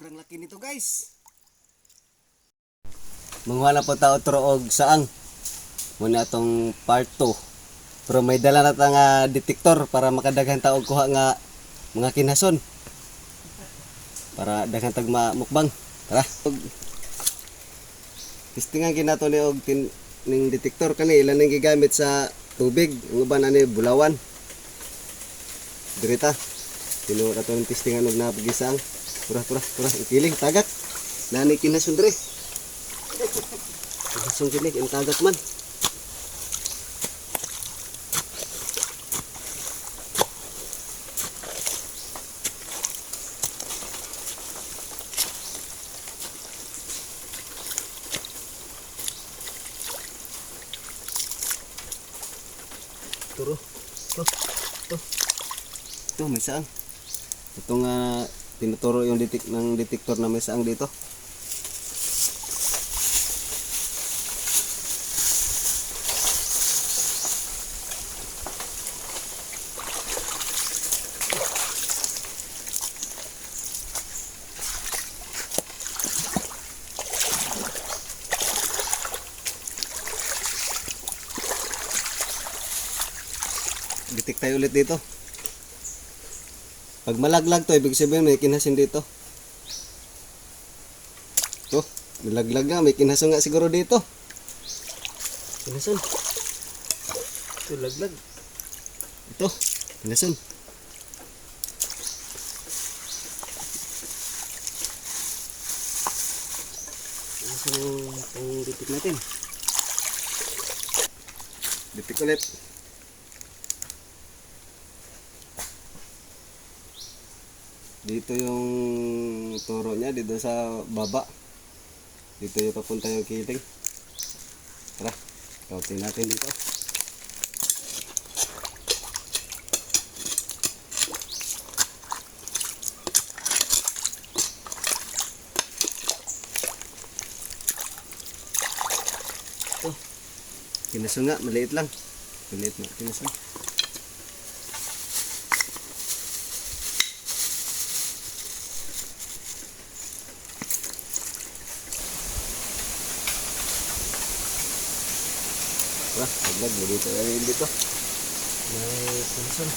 Sobrang laki nito guys. Manguha na po tao og saang. Muna itong part 2. Pero may dala na nga detektor para makadaghan tao kuha nga mga kinason. Para daghan tag mukbang. Tara. Testingan kinato ni og ning detektor kani ilan ning gigamit sa tubig. Ang uban ani bulawan. Dirita. Tinuod ato ng testingan og napagisang. Pura ikiling tagak. Nani kinason dire. Kinason kini ang tagak man. Turo. Ito, may saang. Ito nga, tinuturo yung ng detektor na may saang dito. Detek tayo ulit dito. Pag malaglag to, ibig sabihin may kinasin dito. To, nalaglag nga, may kinason nga siguro dito. Kinason. Ito, laglag. Ito, kinason. Kinason yung detek natin. Detek ulit. Dito yung turo niya, dito sa baba. Dito yung papunta yung kiling. Tara, kautin natin dito. Ito, kinason nga, maliit lang. Maliit na kinason. Laglag mo dito. Ayun dito. May kinason.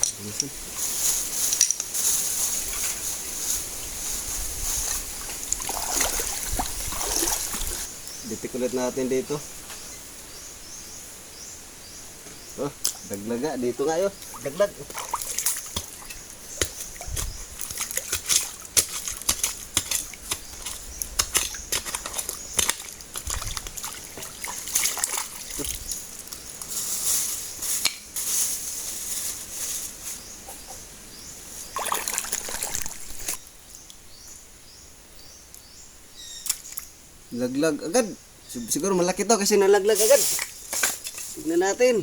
Kinason. Detek ulit natin dito. Oh, daglaga. Dito nga yun. Daglag. Laglag agad. Siguro malaki to kasi nalaglag agad. Tignan natin.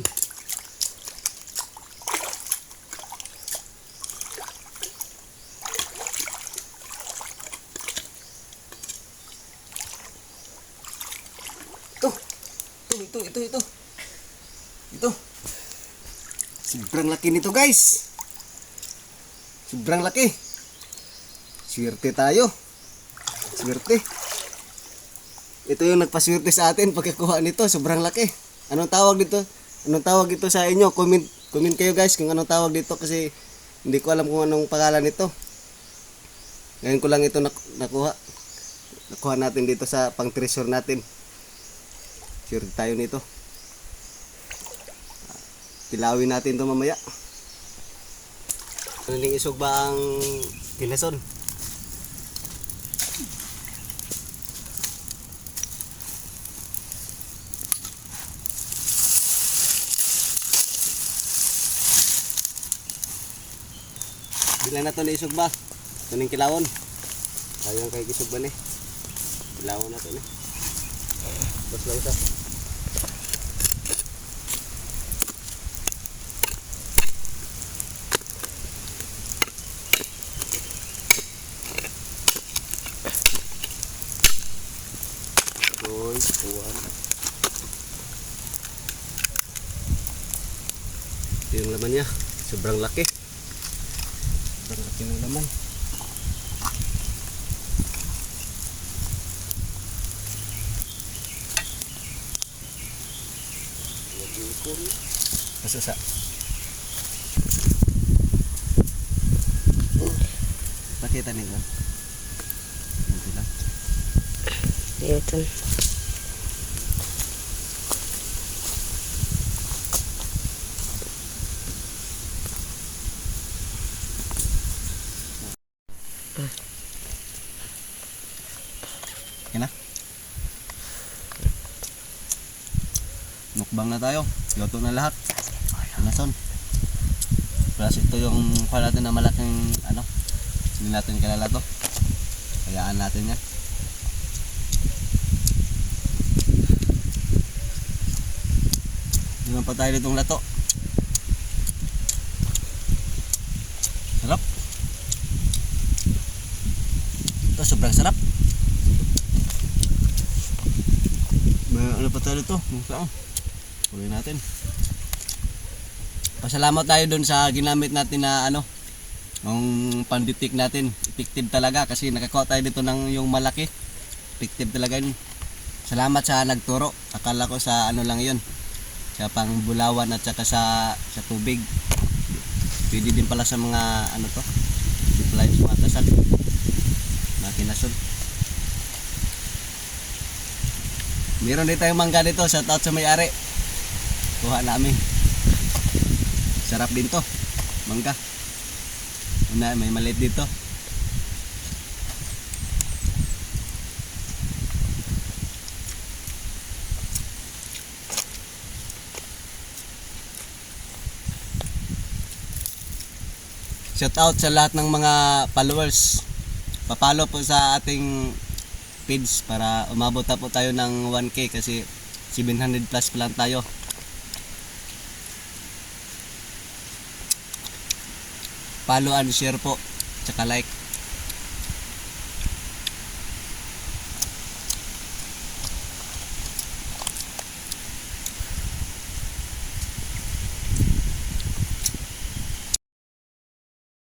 Ito. Ito. Sobrang laki nito guys. Sobrang laki. Swerte tayo. Swerte. Ito yung nagpaswerte sa atin pagkakuha nito. Sobrang laki. Anong tawag dito? Anong tawag dito sa inyo? Comment kayo guys kung anong tawag dito kasi hindi ko alam kung anong pangalan nito. Ngayon ko lang ito nakuha. Nakuha natin dito sa pang treasure natin. Sure tayo nito. Pilawin natin ito mamaya. Ano ning isog ba ang kinason? Bilang na ito na isog ba? Ito ning kilawon. Ayun kay isog ba ni? Kilawon na ito ni. Tapos lang ito. Uy, kuwan. laman niya. Sobrang laki. Sobrang laki ng laman. Masusa. Pakita nila. Ito lang. Dito. Okay na. Mukbang na tayo. Luto na lahat. Nason. Plus ito yung kuha natin na malaking ano. Hindi natin kilala to. Hayaan natin yan. Hindi pa tayo ditong lato. Sarap. Ito sobrang sarap. May ano pa tayo dito? Tuloy natin. Pasalamat tayo doon sa ginamit natin na ano, yung panditik natin. Effective talaga kasi nakakuha tayo dito ng yung malaki. Effective talaga yun. Salamat sa nagturo. Akala ko sa ano lang yun. Sa pangbulawan at saka sa tubig. Pwede din pala sa mga ano to. Supply sa mga tasal. Makinason. Meron din tayong mangga dito. Shout out sa may-ari. Kuha namin. Sarap din to. Mangga. Una, may maliit dito. Shout out sa lahat ng mga followers. Papalo po sa ating page para umabot na po tayo ng 1K kasi 700 plus pa lang tayo. Follow and share po, tsaka like.